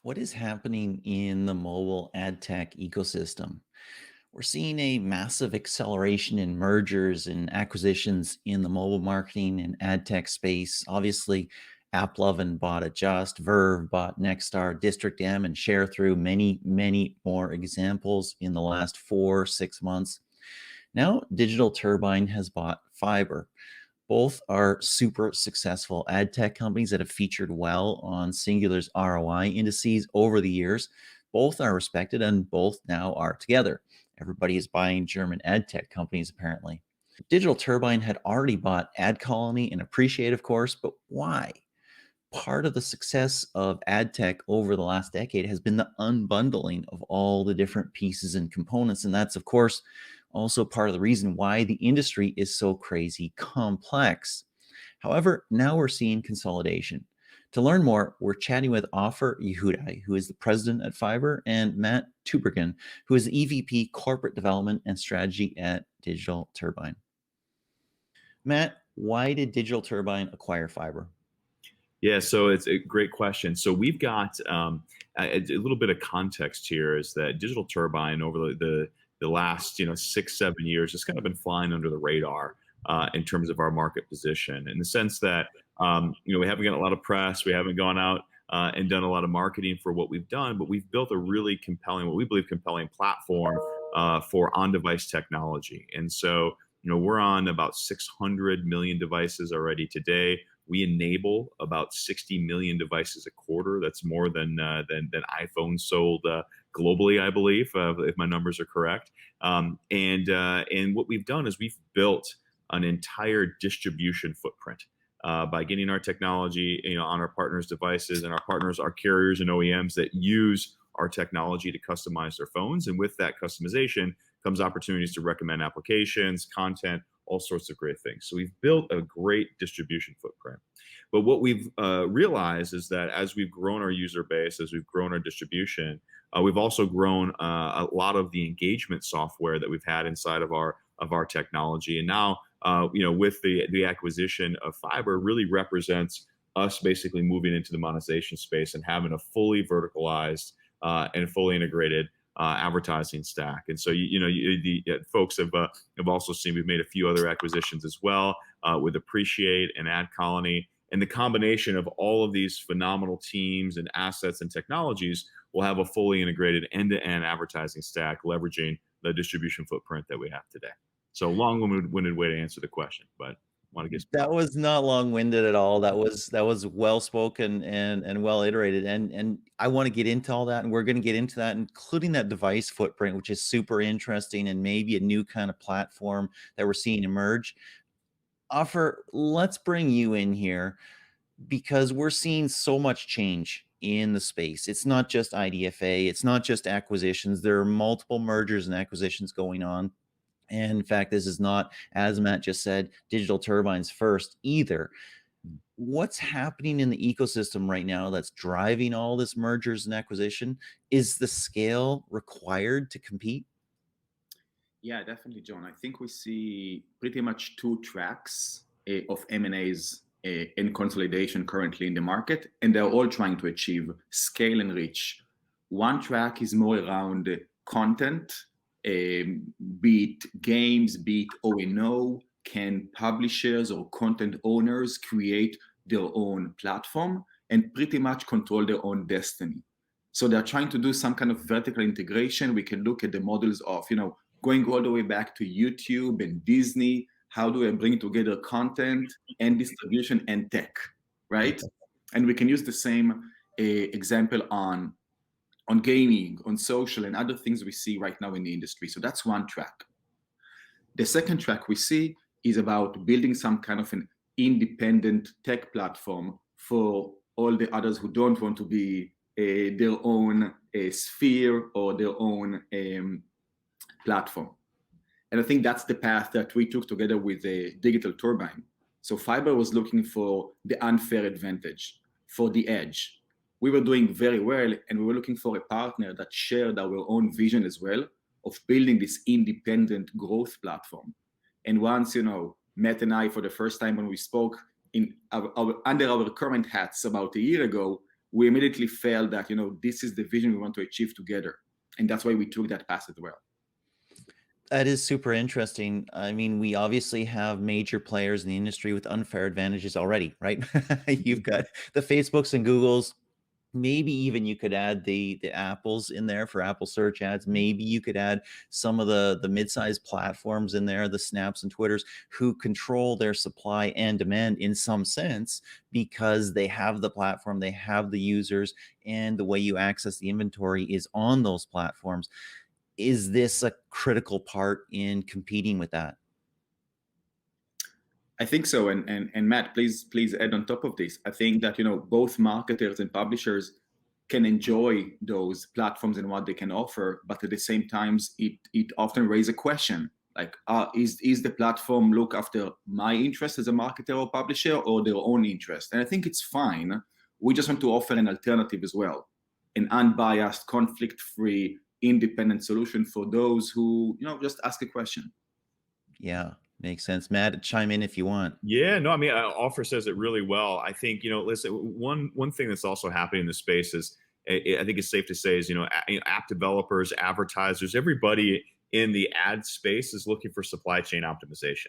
What is happening in the mobile ad tech ecosystem? We're seeing a massive acceleration in mergers and acquisitions in the mobile marketing and ad tech space. Obviously, Applovin bought Adjust, Verve bought Nexstar, District M and Sharethrough, many more examples in the last 4, 6 months. Now, Digital Turbine has bought Fyber. Both are super successful ad tech companies that have featured well on Singular's ROI indices over the years. Both are respected and both now are together. Everybody is buying German ad tech companies, apparently. Digital Turbine had already bought AdColony and Appreciate, of course, but why? Part of the success of ad tech over the last decade has been the unbundling of all the different pieces and components. And that's, of course, also part of the reason why the industry is so crazy complex. However, now we're seeing consolidation. To learn more, we're chatting with Offer Yehudai, who is the president at Fyber, and Matt Tubergen, who is the EVP Corporate Development and Strategy at Digital Turbine. Matt, why did Digital Turbine acquire Fyber? Yeah, so it's a great question. So we've got a little bit of context here is that Digital Turbine over the last 6, 7 years has kind of been flying under the radar in terms of our market position, in the sense that we haven't gotten a lot of press, we haven't gone out and done a lot of marketing for what we've done, but we've built a really compelling, what we believe compelling platform for on-device technology. And so we're on about 600 million devices already today. We enable about 60 million devices a quarter. That's more than iPhones sold globally, I believe, if my numbers are correct. And what we've done is we've built an entire distribution footprint by getting our technology, on our partners' devices, and our partners are carriers and OEMs that use our technology to customize their phones. And with that customization comes opportunities to recommend applications, content, all sorts of great things. So we've built a great distribution footprint. But what we've realized is that as we've grown our user base, as we've grown our distribution, we've also grown a lot of the engagement software that we've had inside of our technology. And now, with the acquisition of Fyber, really represents us basically moving into the monetization space and having a fully verticalized and fully integrated advertising stack. And so, the folks have also seen we've made a few other acquisitions as well with Appreciate and AdColony. And the combination of all of these phenomenal teams and assets and technologies will have a fully integrated end-to-end advertising stack, leveraging the distribution footprint that we have today. So long-winded way to answer the question, but want to get That was not long-winded at all. That was well spoken and well iterated. And I want to get into all that, and we're going to get into that, including that device footprint, which is super interesting and maybe a new kind of platform that we're seeing emerge. Offer, let's bring you in here because we're seeing so much change in the space. It's not just IDFA, it's not just acquisitions. There are multiple mergers and acquisitions going on. And in fact, this is not, as Matt just said, Digital Turbine's first either. What's happening in the ecosystem right now that's driving all this mergers and acquisition? Is the scale required to compete? Yeah, definitely, John. I think we see pretty much two tracks of M&As and consolidation currently in the market, and they're all trying to achieve scale and reach. One track is more around content, be it games, be it O&O. Can publishers or content owners create their own platform and pretty much control their own destiny? So they're trying to do some kind of vertical integration. We can look at the models of, going all the way back to YouTube and Disney. How do I bring together content and distribution and tech, right? And we can use the same example on gaming, on social, and other things we see right now in the industry. So that's one track. The second track we see is about building some kind of an independent tech platform for all the others who don't want to be their own sphere or their own platform. And I think that's the path that we took together with Digital Turbine. So Fyber was looking for the unfair advantage, for the edge. We were doing very well, and we were looking for a partner that shared our own vision as well of building this independent growth platform. And once, Matt and I, for the first time when we spoke under our current hats about a year ago, we immediately felt that, this is the vision we want to achieve together. And that's why we took that path as well. That is super interesting. I mean, we obviously have major players in the industry with unfair advantages already, right? You've got the Facebooks and Googles. Maybe even you could add the Apples in there for Apple search ads. Maybe you could add some of the mid-sized platforms in there, the Snaps and Twitters, who control their supply and demand in some sense because they have the platform, they have the users, and the way you access the inventory is on those platforms. Is this a critical part in competing with that? I think so. And Matt, please add on top of this. I think that, both marketers and publishers can enjoy those platforms and what they can offer, but at the same time, it often raises a question like, is the platform look after my interest as a marketer or publisher or their own interest? And I think it's fine. We just want to offer an alternative as well, an unbiased, conflict-free, independent solution for those who, just ask a question. Yeah, makes sense. Matt, chime in if you want. Yeah, no, I mean, Offer says it really well. I think, listen, one thing that's also happening in the space is, I think it's safe to say is, app developers, advertisers, everybody in the ad space is looking for supply chain optimization.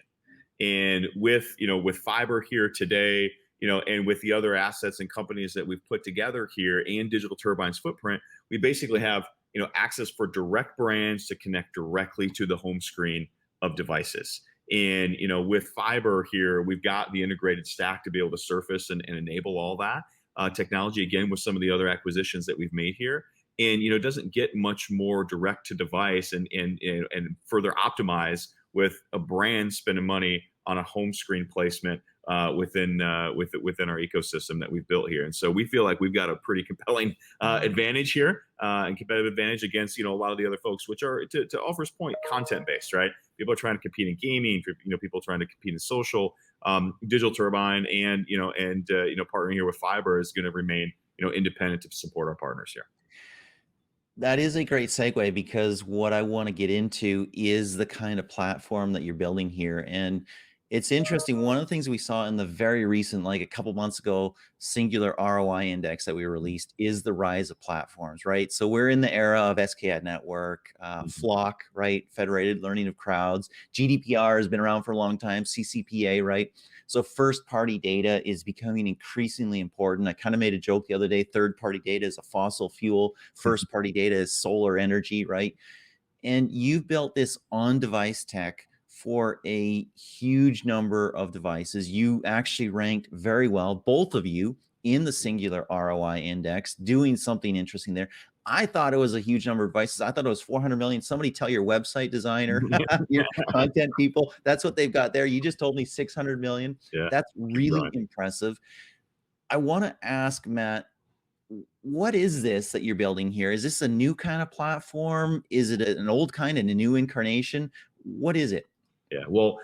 And with Fyber here today, and with the other assets and companies that we've put together here and Digital Turbine's footprint, we basically have, access for direct brands to connect directly to the home screen of devices. And, with Fyber here, we've got the integrated stack to be able to surface and enable all that technology, again, with some of the other acquisitions that we've made here. And, it doesn't get much more direct to device and further optimize with a brand spending money on a home screen placement within our ecosystem that we've built here. And so we feel like we've got a pretty compelling advantage here and competitive advantage against, a lot of the other folks, which are, to Offer's point, content-based, right? People are trying to compete in gaming, people trying to compete in social. Digital Turbine and partnering here with Fyber is going to remain, independent to support our partners here. That is a great segue because what I want to get into is the kind of platform that you're building here. And it's interesting. One of the things we saw in the very recent, like a couple months ago, singular ROI index that we released is the rise of platforms, right? So we're in the era of SKAd Network, Flock, right? Federated Learning of Crowds. GDPR has been around for a long time, CCPA, right? So first-party data is becoming increasingly important. I kind of made a joke the other day, third-party data is a fossil fuel, first-party data is solar energy, right? And you've built this on-device tech for a huge number of devices. You actually ranked very well, both of you, in the singular ROI index, doing something interesting there. I thought it was a huge number of devices. I thought it was 400 million. Somebody tell your website designer, your content people, that's what they've got there. You just told me 600 million. Yeah, that's really impressive. I want to ask, Matt, what is this that you're building here? Is this a new kind of platform? Is it an old kind and a new incarnation? What is it? Yeah, well,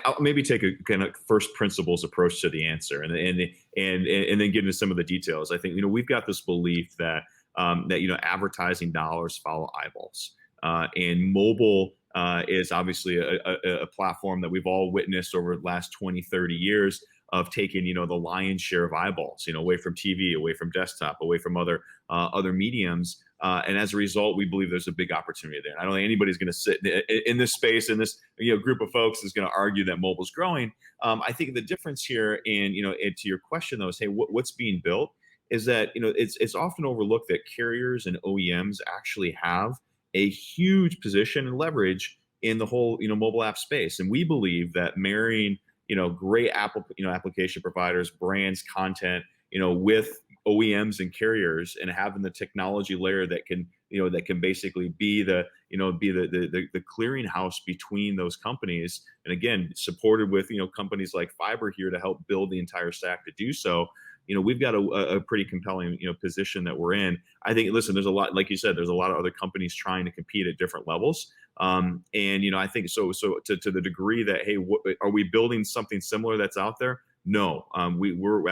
I'll maybe take a kind of first principles approach to the answer, and then get into some of the details. I think we've got this belief that advertising dollars follow eyeballs, and mobile is obviously a platform that we've all witnessed over the last 20, 30 years of taking the lion's share of eyeballs, away from TV, away from desktop, away from other mediums. And as a result, we believe there's a big opportunity there. I don't think anybody's going to sit in this space, in this group of folks is going to argue that mobile's growing. I think the difference here, and to your question though, is hey, what's being built is that it's often overlooked that carriers and OEMs actually have a huge position and leverage in the whole mobile app space, and we believe that marrying great application providers, brands, content, with OEMs and carriers, and having the technology layer that can basically be the clearinghouse between those companies, and again supported with companies like Fyber here to help build the entire stack to do so. We've got a pretty compelling position that we're in. I think, listen, there's a lot, like you said, there's a lot of other companies trying to compete at different levels. And I think so to the degree that, hey, are we building something similar that's out there? No, we're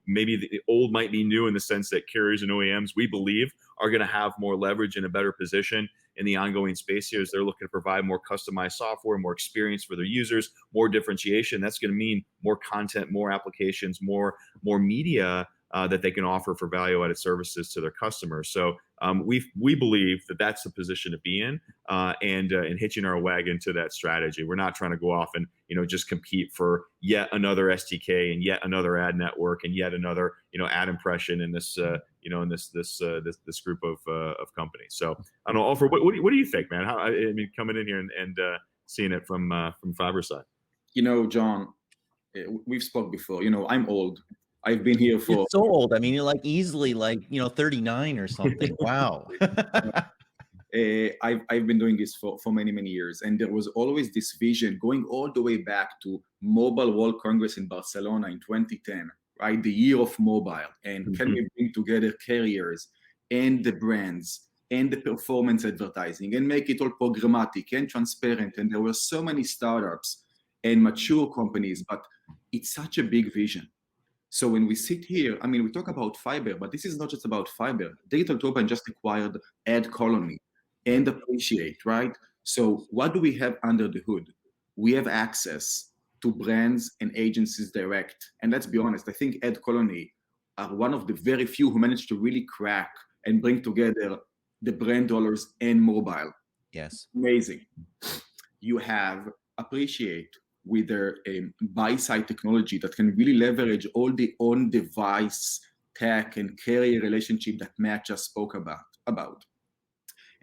maybe the old might be new in the sense that carriers and OEMs, we believe, are going to have more leverage and a better position in the ongoing space here as they're looking to provide more customized software, more experience for their users, more differentiation. That's going to mean more content, more applications, more media. that they can offer for value-added services to their customers. So we believe that that's the position to be in, and hitching our wagon to that strategy. We're not trying to go off and just compete for yet another SDK and yet another ad network and yet another ad impression in this in this group of companies. So I don't know, Offer, what do you think, man? How, I mean, coming in here and seeing it from Fyber side. John, we've spoke before. I'm old. I've been here for. You're so old. I mean, you're like easily like 39 or something. Wow. I've been doing this for many years, and there was always this vision going all the way back to Mobile World Congress in Barcelona in 2010, right? The year of mobile, and can we bring together carriers and the brands and the performance advertising and make it all programmatic and transparent? And there were so many startups and mature companies, but it's such a big vision. So when we sit here, I mean, we talk about Fyber, but this is not just about Fyber. Digital Turbine just acquired AdColony and Appreciate, right? So what do we have under the hood? We have access to brands and agencies direct. And let's be honest, I think AdColony are one of the very few who managed to really crack and bring together the brand dollars and mobile. Yes. Amazing. You have Appreciate with their buy-side technology that can really leverage all the on-device tech and carrier relationship that Matt just spoke about.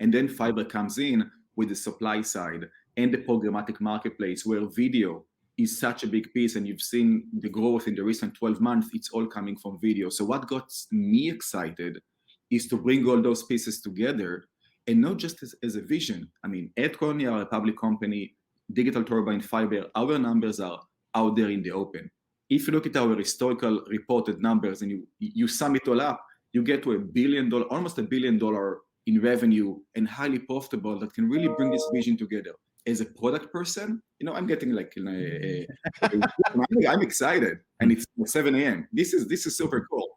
And then Fyber comes in with the supply side and the programmatic marketplace, where video is such a big piece, and you've seen the growth in the recent 12 months, it's all coming from video. So what got me excited is to bring all those pieces together, and not just as a vision. I mean, AdColony are a public company, Digital Turbine, Fyber, our numbers are out there in the open. If you look at our historical reported numbers and you sum it all up, you get to almost $1 billion in revenue, and highly profitable, that can really bring this vision together. As a product person, I'm getting like, I'm excited, and it's 7 a.m. This is super cool.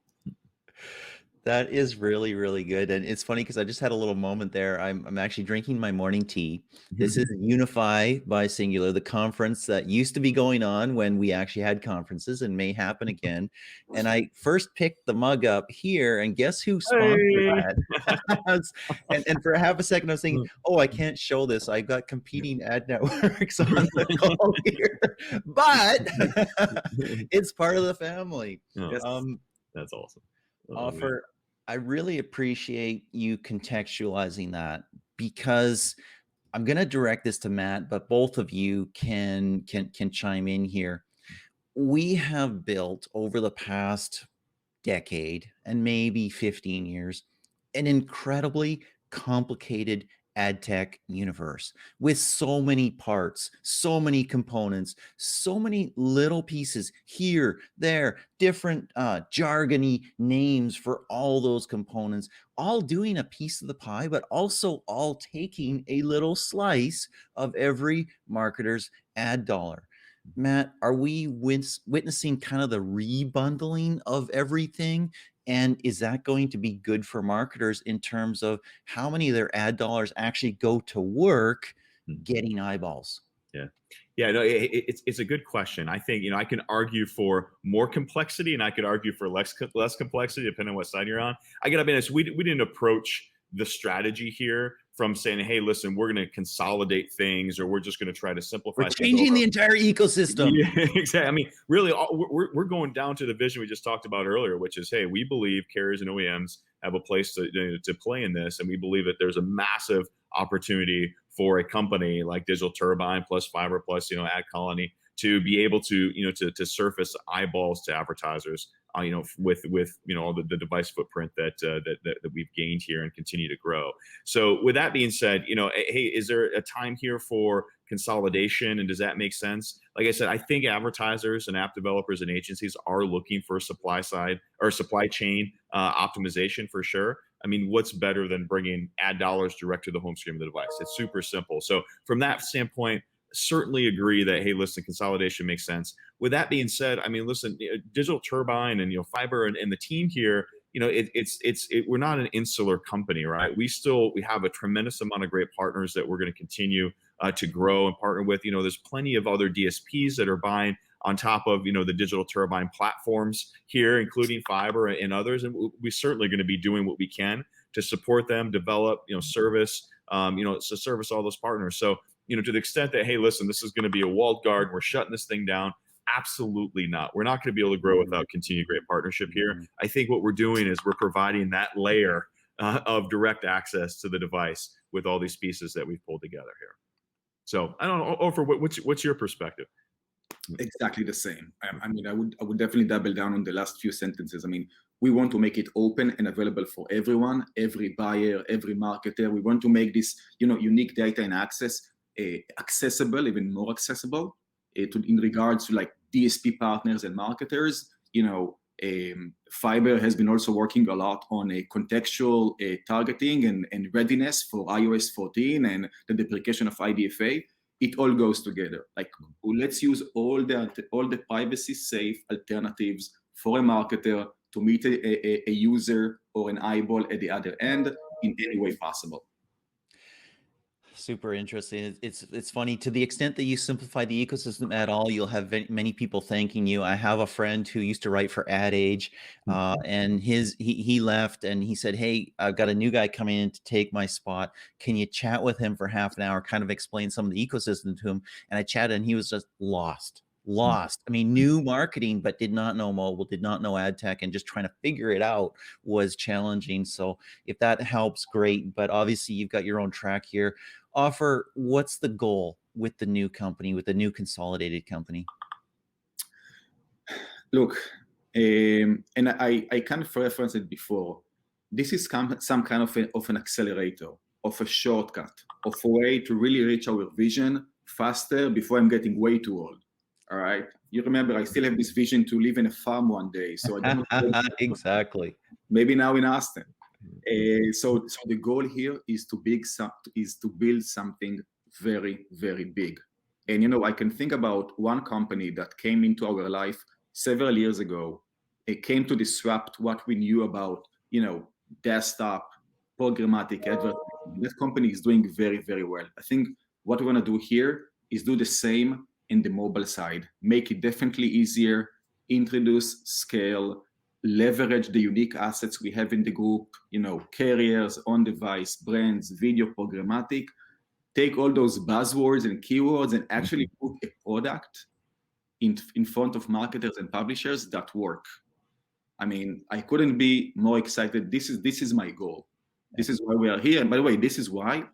That is really, really good. And it's funny because I just had a little moment there. I'm actually drinking my morning tea. This is Unify by Singular, the conference that used to be going on when we actually had conferences and may happen again. And I first picked the mug up here, and guess who sponsored that? and for half a second, I was thinking, oh, I can't show this. I've got competing ad networks on the call here. But it's part of the family. Yes. That's awesome. Offer, I really appreciate you contextualizing that, because I'm going to direct this to Matt, but both of you can chime in here. We have built over the past decade and maybe 15 years an incredibly complicated ad tech universe with so many parts, so many components, so many little pieces here, there, different jargony names for all those components, all doing a piece of the pie, but also all taking a little slice of every marketer's ad dollar. Matt, are we witnessing kind of the rebundling of everything? And is that going to be good for marketers in terms of how many of their ad dollars actually go to work getting eyeballs? Yeah, no, it's a good question. I think, I can argue for more complexity, and I could argue for less complexity, depending on what side you're on. I gotta be honest, we didn't approach the strategy here from saying, hey, listen, we're going to consolidate things, or we're just going to try to simplify. We're changing the entire ecosystem. Yeah, exactly. I mean, really, we're going down to the vision we just talked about earlier, which is, hey, we believe carriers and OEMs have a place to play in this, and we believe that there's a massive opportunity for a company like Digital Turbine plus Fyber plus AdColony to be able to to surface eyeballs to advertisers, with all the device footprint that we've gained here and continue to grow. So with that being said, hey, is there a time here for consolidation, and does that make sense? Like I said, I think advertisers and app developers and agencies are looking for supply side or supply chain optimization for sure. I mean, what's better than bringing ad dollars direct to the home screen of the device? It's super simple. So from that standpoint, certainly agree that, hey, listen, consolidation makes sense. With that being said, I mean, listen, Digital Turbine and Fyber and the team here, we're not an insular company, right? We have a tremendous amount of great partners that we're going to continue to grow and partner with. There's plenty of other DSPs that are buying on top of, the Digital Turbine platforms here, including Fyber and others. And we're certainly going to be doing what we can to support them, develop, service, to service all those partners. So, to the extent that, hey, listen, this is going to be a walled garden, we're shutting this thing down. Absolutely not. We're not going to be able to grow without continued great partnership here. I think what we're doing is we're providing that layer of direct access to the device with all these pieces that we've pulled together here. So I don't know, Ofer, what's your perspective? Exactly the same. I would definitely double down on the last few sentences. We want to make it open and available for everyone, every buyer, every marketer. We want to make this, unique data and access accessible, even more accessible, in regards to like DSP partners and marketers. Fyber has been also working a lot on a contextual targeting and readiness for iOS 14 and the deprecation of IDFA. It all goes together. Like, let's use all the privacy safe alternatives for a marketer to meet a user or an eyeball at the other end in any way possible. Super interesting. It's funny, to the extent that you simplify the ecosystem at all, you'll have many people thanking you. I have a friend who used to write for Ad Age, and he left, and he said, "Hey, I've got a new guy coming in to take my spot. Can you chat with him for half an hour, kind of explain some of the ecosystem to him?" And I chatted, and he was just lost. Knew marketing, but did not know mobile, did not know ad tech, and just trying to figure it out was challenging. So if that helps, great. But obviously you've got your own track here. Offer, what's the goal with the new company, with the new consolidated company? Look, and I kind of referenced it before. This is some kind of an accelerator, of a shortcut, of a way to really reach our vision faster before I'm getting way too old. All right. You remember, I still have this vision to live in a farm one day. So I don't know. Exactly. Maybe now in Austin. So the goal here is to build something very, very big. And I can think about one company that came into our life several years ago. It came to disrupt what we knew about, desktop programmatic advertising. That company is doing very, very well. I think what we want to do here is do the same in the mobile side. Make it definitely easier, introduce scale, leverage the unique assets we have in the group, carriers, on-device, brands, video programmatic. Take all those buzzwords and keywords and actually put a product in front of marketers and publishers that work. I couldn't be more excited. This is my goal. This is why we are here. And by the way, this is why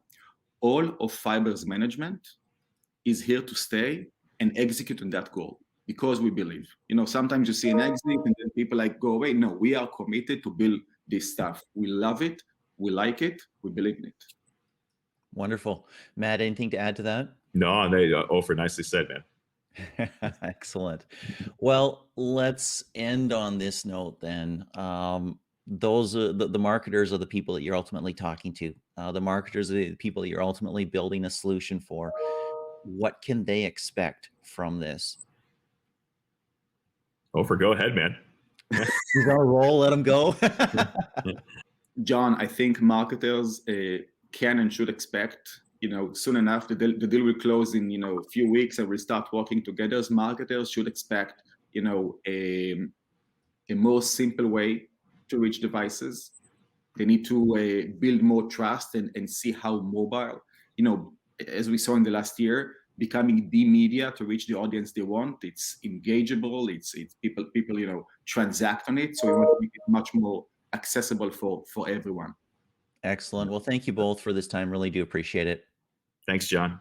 all of Fyber's management is here to stay and execute on that goal, because we believe. Sometimes you see an exit and then people go away. No, we are committed to build this stuff. We love it. We like it. We believe in it. Wonderful. Matt, anything to add to that? No, Ofer, nicely said, man. Excellent. Well, let's end on this note then. Those are the marketers are the people that you're ultimately talking to. The marketers are the people that you're ultimately building a solution for. What can they expect from this? Ofer, go ahead, man. He's on a roll. Let him go. John, I think marketers can and should expect, soon enough, the deal will close in, a few weeks and we'll start working together. As marketers should expect, a more simple way to reach devices. They need to build more trust and see how mobile, as we saw in the last year, becoming the media to reach the audience they want. It's engageable. It's people transact on it. So we want to make it much more accessible for everyone. Excellent. Well, thank you both for this time. Really do appreciate it. Thanks, John.